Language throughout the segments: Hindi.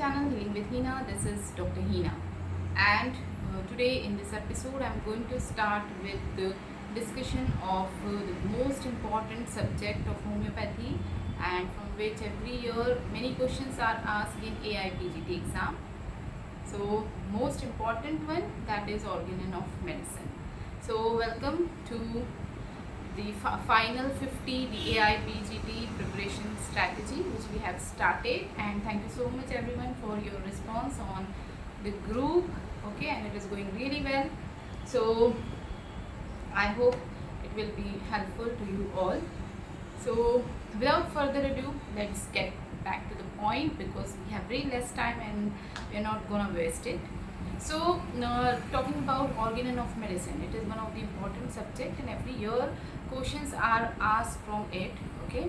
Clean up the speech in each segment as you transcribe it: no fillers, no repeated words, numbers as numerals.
channel Healing with Hina. This is Dr. Hina, and today in this episode I'm going to start with the discussion of the most important subject of homeopathy, and from which every year many questions are asked in AIPGT exam. So most important one, that is organon of medicine. So welcome to the final 50, the AIPGT preparation strategy which we have started, and thank you so much everyone for your response on the group. Okay, and it is going really well, so I hope it will be helpful to you all. So without further ado, let's get back to the point, because we have very less time and we are not gonna waste it. So talking about organon of medicine, it is one of the important subject, and every year questions are asked from it. Okay,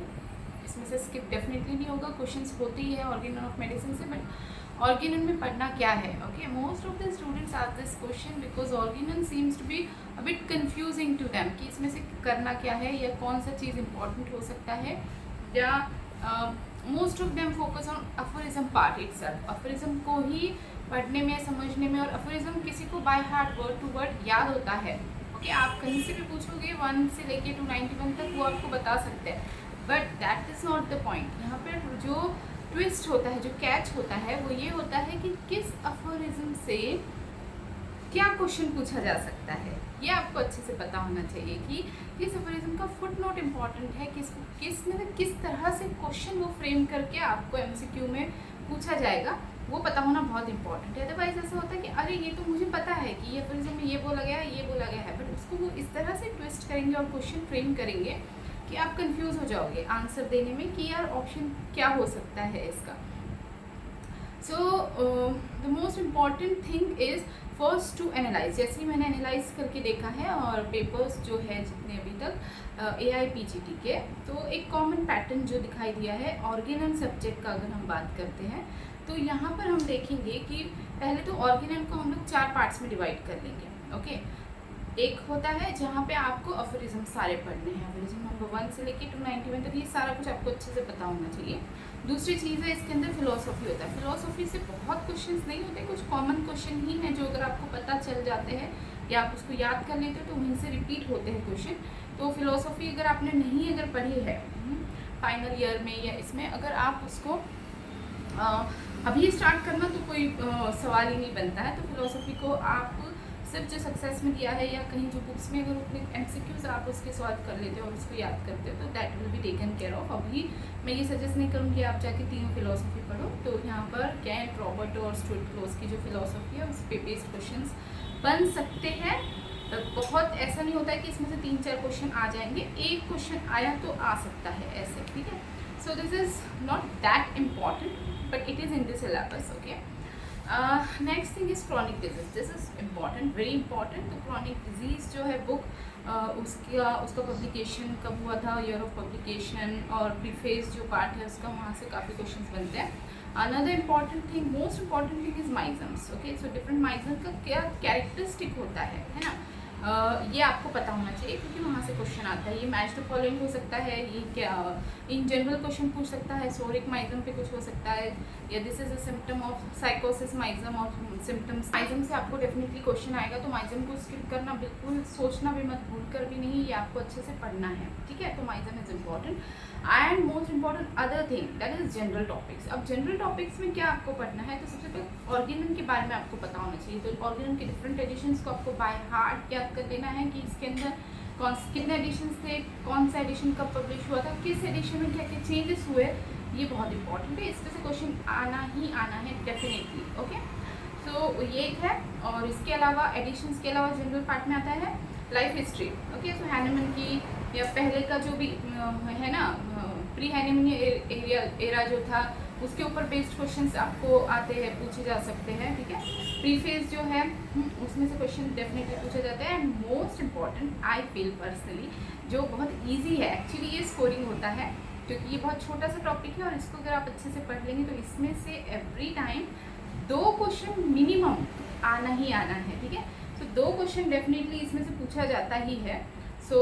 इसमें से स्किप डेफिनेटली नहीं होगा, क्वेश्चंस होते ही है ऑर्गेनन ऑफ मेडिसिन से, बट ऑर्गेनन में पढ़ना क्या है. ओके, most of the students ask this question because Organon seems to be a bit confusing to them कि इसमें से करना क्या है या कौन सा चीज़ इंपॉर्टेंट हो सकता है. या most of them focus on aphorism part itself, aphorism को ही पढ़ने में, समझने में, और अफोरिज्म किसी को by heart word to word याद होता है. कि आप कहीं से भी पूछोगे 1 से लेके 291 तक वो आपको बता सकते हैं, but that is not the point. यहाँ पर जो ट्विस्ट होता है, जो कैच होता है, वो ये होता है कि किस अफोरिज्म से क्या क्वेश्चन पूछा जा सकता है. ये आपको अच्छे से पता होना चाहिए कि किस अफोरिज्म का फुट नोट इम्पॉर्टेंट है, किस तरह से क्वेश्चन वो फ्रेम करके आपको MCQ में पूछा जाएगा, वो पता होना बहुत इंपॉर्टेंट है. अदरवाइज ऐसा होता है कि अरे ये तो मुझे पता है कि ये अफोरिज्म में ये बोला गया है, ये बोला गया है, बट उसको वो इस तरह से ट्विस्ट करेंगे और क्वेश्चन फ्रेम करेंगे कि आप कंफ्यूज हो जाओगे आंसर देने में कि यार ऑप्शन क्या हो सकता है इसका. So the most important thing is first to analyse. जैसे ही मैंने एनालाइज करके देखा है और पेपर्स जो है जितने अभी तक AIPGT के, तो एक कॉमन पैटर्न जो दिखाई दिया है ऑर्गेनन सब्जेक्ट का, अगर हम बात करते हैं तो यहाँ पर हम देखेंगे कि पहले तो ऑर्गेनन को हम लोग 4 पार्ट्स में डिवाइड कर लेंगे. ओके, एक होता है जहाँ पे आपको अफोरिज्म सारे पढ़ने हैं, अफोरिज्म नंबर 1 से लेके 291 तक, ये सारा कुछ आपको अच्छे से पता होना चाहिए. दूसरी चीज़ है इसके अंदर फिलोसफी होता है. फिलोसफी से बहुत क्वेश्चंस नहीं होते, कुछ कॉमन क्वेश्चन ही हैं जो अगर आपको पता चल जाते हैं या आप उसको याद कर लेते हो तो वहीं से रिपीट होते हैं क्वेश्चन. तो फिलोसफी अगर आपने नहीं अगर पढ़ी है फाइनल ईयर में या इसमें, अगर आप उसको अभी स्टार्ट करना तो कोई सवाल ही नहीं बनता है. तो फिलोसफी को आप सिर्फ जो सक्सेस में दिया है या कहीं जो बुक्स में अगर उतने MCQs आप उसके सॉल्व कर लेते हो और उसको याद करते हो तो that will be taken care of. अभी मैं ये सजेस्ट नहीं करूँगी आप जाके तीनों फिलोसफी पढ़ो. तो यहाँ पर कैंट, रॉबर्ट और स्टुअर्ट क्लोज की जो फिलोसफी है उस पे बेस्ड क्वेश्चंस बन सकते हैं. बहुत ऐसा नहीं होता है कि इसमें से 3-4 क्वेश्चन आ जाएंगे, एक क्वेश्चन आया तो आ सकता है ऐसे. ठीक है, so this is not that important but it is in the syllabus. Okay, next thing is chronic disease. This is important, very important. तो क्रॉनिक डिजीज़ जो है बुक, उसका पब्लिकेशन कब हुआ था, ईयर ऑफ पब्लिकेशन, और प्रीफेस जो पार्ट है उसका, वहाँ से काफ़ी क्वेश्चंस बनते हैं. Another important thing, most important thing is miasms. Okay, so different miasm का क्या कैरेक्टरिस्टिक होता है ना, ये आपको पता होना चाहिए क्योंकि वहाँ से क्वेश्चन आता है. ये मैच द फॉलोइंग हो सकता है, ये क्या इन जनरल क्वेश्चन पूछ सकता है, सोरिक माइजम पे कुछ हो सकता है, या this is a symptom of साइकोसिस माइजम और सिम्टम्स. माइजम से आपको डेफिनेटली क्वेश्चन आएगा, तो माइजम को स्किप करना बिल्कुल सोचना भी मत, भूल कर भी नहीं, ये आपको अच्छे से पढ़ना है. ठीक है, तो miasm is important. And most important other thing that is general topics. अब जनरल टॉपिक्स में क्या आपको पढ़ना है, तो सबसे पहले ऑर्गेनन के बारे में आपको पता होना चाहिए. तो ऑर्गेनन के डिफरेंट एडिशंस को आपको बाय हार्ट याद कर देना है कि इसके अंदर कितने एडिशंस थे, कौन सा एडिशन कब पब्लिश हुआ था, किस एडिशन में क्या क्या चेंजेस हुए, ये बहुत इंपॉर्टेंट है. इसमें से क्वेश्चन आना ही आना है डेफिनेटली. ओके, तो ये एक है. और इसके अलावा एडिशंस के अलावा जनरल पार्ट में आता है लाइफ हिस्ट्री. ओके, तो हैनिमन की या पहले का जो भी है ना, प्री हैनिमन एरा जो था, उसके ऊपर बेस्ड क्वेश्चंस आपको आते हैं, पूछे जा सकते हैं. ठीक है, प्रीफेस जो है उसमें से क्वेश्चन डेफिनेटली पूछे जाते हैं. And most important I feel personally, जो बहुत ईजी है एक्चुअली, ये स्कोरिंग होता है क्योंकि ये बहुत छोटा सा टॉपिक है और इसको अगर आप अच्छे से पढ़ लेंगे तो इसमें से एवरी टाइम 2 क्वेश्चन मिनिमम आना ही आना है. ठीक है, तो 2 क्वेश्चन डेफिनेटली इसमें से पूछा जाता ही है. So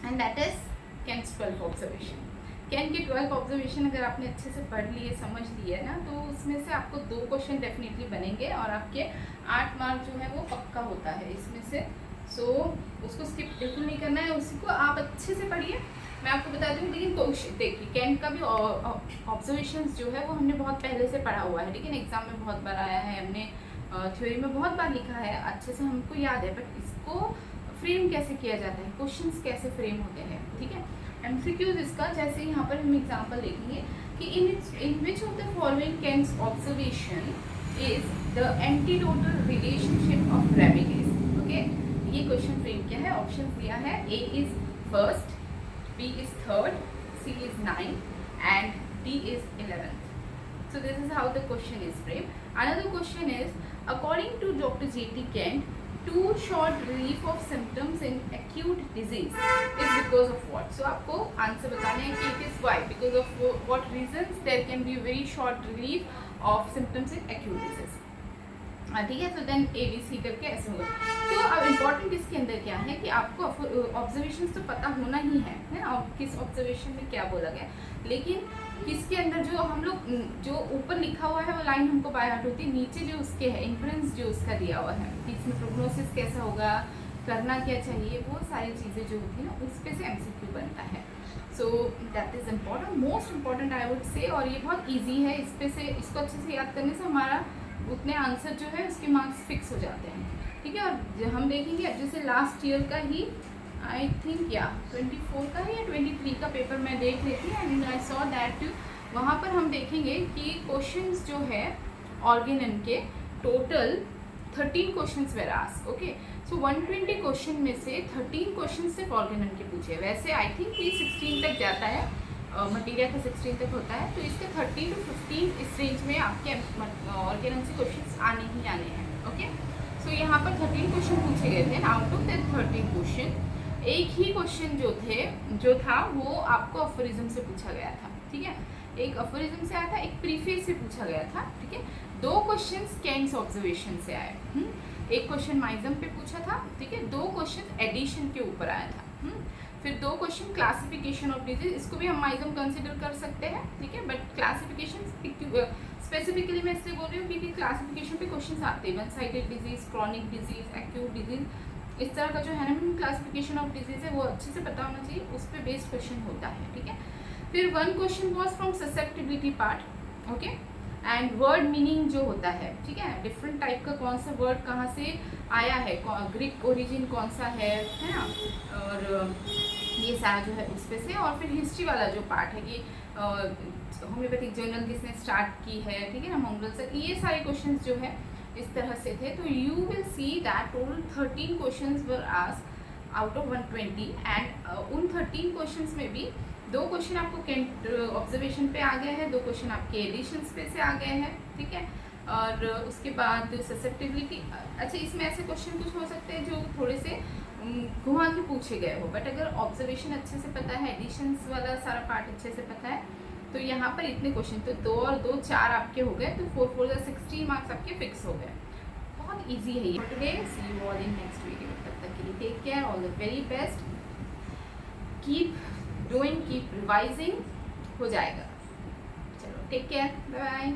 and that is Kemp's 12 observation. Can के 12 ऑब्जर्वेशन अगर आपने अच्छे से पढ़ लिए, समझ लिए ना, तो उसमें से आपको 2 क्वेश्चन डेफिनेटली बनेंगे और आपके 8 मार्क जो है वो पक्का होता है इसमें से। सो उसको स्किप बिल्कुल नहीं करना है, उसी को आप अच्छे से पढ़िए। मैं आपको बता दूँ, लेकिन देखिए कैंट का भी ऑब्जर्वेशंस जो है वो हमने बहुत पहले से पढ़ा हुआ है, लेकिन एग्जाम में बहुत बार आया है, हमने थ्योरी में बहुत बार लिखा है, अच्छे से हमको याद है। बट इसको फ्रेम कैसे किया जाता है, क्वेश्चंस कैसे फ्रेम होते हैं, ठीक है। एमसीक्यूज इसका, जैसे यहाँ पर हम एग्जांपल देखेंगे कि in which of the following Kent's observation is the antidotal relationship of remedies. Okay, ये क्वेश्चन फ्रेम क्या है, ऑप्शन दिया है, A is first, B is third, C is 9 and D is 11th. So this is how the question is framed. Another question is, according to Dr. J.T. Kent, too short relief of symptoms in acute disease is because of what? So आपको आंसर बताना है कि it is why, because of what reasons there can be very short relief of symptoms in acute disease. ठीक है, तो देन ABC करके ऐसे होगा। तो अब इम्पॉर्टेंट इसके अंदर क्या है कि आपको ऑब्जर्वेशंस तो पता होना ही है ना, और किस ऑब्जर्वेशन में क्या बोला गया, लेकिन किसके अंदर जो हम लोग जो ऊपर लिखा हुआ है वो लाइन हमको बाय हार्ट होती है, नीचे जो उसके है इन्फ्लुएंस जो उसका दिया हुआ है कि इसमें प्रोग्नोसिस कैसा होगा, करना क्या चाहिए, वो सारी चीज़ें जो होती है ना उस पर से MCQ बनता है। So that is important, most important I would say, और ये बहुत ईजी है, इस पे से इसको अच्छे से याद करने से हमारा उतने आंसर जो है उसके मार्क्स फिक्स हो जाते हैं, ठीक है। और हम देखेंगे अब जैसे लास्ट ईयर का ही आई थिंक या 24 का है या 23 का पेपर मैं देख लेती हूँ, एंड आई सॉ दैट वहाँ पर हम देखेंगे कि क्वेश्चंस जो है ऑर्गेनन के total 13 questions were asked. Okay, so 120 question में से 13 क्वेश्चन सिर्फ ऑर्गेनन के पूछे। वैसे आई थिंक ये 16 तक जाता है, मटीरियल का 16 तक होता है, तो इसके 13 to 15 इस रेंज में आपके ऑर्गेनन से क्वेश्चन आने ही आने हैं। ओके, सो यहाँ पर 13 क्वेश्चन पूछे गए थे, आउट ऑफ दैट 13 क्वेश्चन एक ही क्वेश्चन जो था वो आपको अफोरिज्म से पूछा गया था, ठीक है। एक अफोरिज्म से आया था, एक प्रीफेस से पूछा गया था, ठीक है। 2 क्वेश्चंस कैंट्स ऑब्जर्वेशन से आए, एक क्वेश्चन माइज्म पे पूछा था, ठीक है। 2 क्वेश्चन एडिशन के ऊपर आया था, फिर 2 क्वेश्चन क्लासिफिकेशन ऑफ डिजीज, इसको भी हम माइज्म कंसिडर कर सकते हैं, ठीक है। बट क्लासिफिकेशन स्पेसिफिकली मैं इसलिए बोल रही हूँ क्योंकि क्लासिफिकेशन पे क्वेश्चन आते हैं, one sided disease, chronic disease, acute disease, इस तरह का जो है ना क्लासिफिकेशन ऑफ डिजीज है वो अच्छे से पता होना चाहिए, उस पर बेस्ड क्वेश्चन होता है, ठीक है। फिर 1 question was from susceptibility part, okay, and word meaning जो होता है, ठीक है, डिफरेंट टाइप का कौन सा वर्ड कहाँ से आया है, ग्रीक ओरिजिन कौन सा है ना, और ये सारा जो है उस पे से, और फिर हिस्ट्री वाला जो पार्ट है कि होम्योपैथिक जर्नल किसने स्टार्ट की है, ठीक है ना, मंगल सर, ये सारे क्वेश्चंस जो है इस तरह से थे। तो you will see that total 13 questions were asked out of 120, and उन 13 क्वेश्चंस में भी 2 क्वेश्चन आपको कैंट ऑब्जर्वेशन पे आ गए हैं, 2 क्वेश्चन आपके एडिशंस पे से आ गए हैं, ठीक है। और उसके बाद ससेप्टिबिलिटी, अच्छा इसमें ऐसे क्वेश्चन कुछ हो सकते हैं जो थोड़े से घुमा के पूछे गए हो, बट अगर ऑब्जर्वेशन अच्छे से पता है, एडिशंस वाला सारा पार्ट अच्छे से पता है, तो यहाँ पर इतने क्वेश्चन, तो 2 और 2 4 आपके हो गए, तो 4 4 16 मार्क्स आपके फिक्स हो गए। बहुत ईजी है ये। Today see you all in next video, तब तक के लिए take care, all the very best, keep doing, keep revising, हो जाएगा। चलो टेक केयर, बाय बाय।